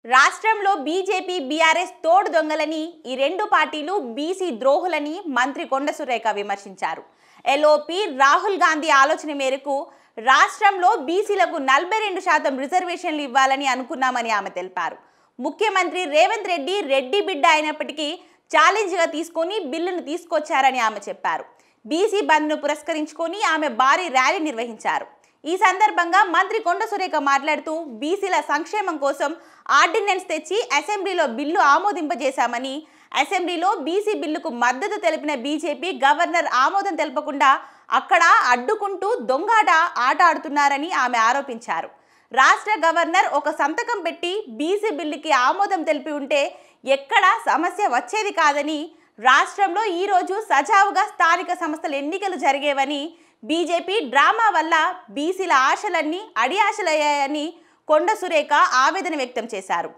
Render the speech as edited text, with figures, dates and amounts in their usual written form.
రాష్ట్రంలో BJP BRS తోడు దొంగలని ఈ రెండు పార్టీలు బీసీ ద్రోహులని మంత్రి కొండ సురేఖ విమర్శించారు. ఎల్ఓపి రాహుల్ గాంధీ ఆలోచన మేరకు రాష్ట్రంలో బీసీలకు 42% రిజర్వేషన్లు ఇవ్వాలని అనుకున్నామని ఆమె తెలిపారు. ముఖ్యమంత్రి రేవంత్ రెడ్డి రెడ్డి బిడ్డ అయినప్పటికీ ఛాలెంజ్గా తీసుకొని బిల్లును తీసుకొచ్చారని ఆమె చెప్పారు. బీసీ బంద్ను పురస్కరించుకొని ఆమె భారీ ర్యాలీ నిర్వహించారు. ఈ సందర్భంగా మంత్రి కొండ సురేఖ మాట్లాడుతూ బీసీల సంక్షేమం కోసం ఆర్డినెన్స్ తెచ్చి అసెంబ్లీలో బిల్లు ఆమోదింపజేశామని, అసెంబ్లీలో బీసీ బిల్లుకు మద్దతు తెలిపిన బీజేపీ గవర్నర్ ఆమోదం తెలపకుండా అక్కడ అడ్డుకుంటూ దొంగాట ఆట ఆడుతున్నారని ఆమె ఆరోపించారు. రాష్ట్ర గవర్నర్ ఒక సంతకం పెట్టి బీసీ బిల్లుకి ఆమోదం తెలిపి ఉంటే ఎక్కడ సమస్య వచ్చేది కాదని, రాష్ట్రంలో ఈరోజు సజావుగా స్థానిక సంస్థల ఎన్నికలు జరిగేవని, బీజేపీ డ్రామా వల్ల బీసీల ఆశలన్నీ అడియాశలయ్యాయని కొండ సురేఖ ఆవేదన వ్యక్తం చేశారు.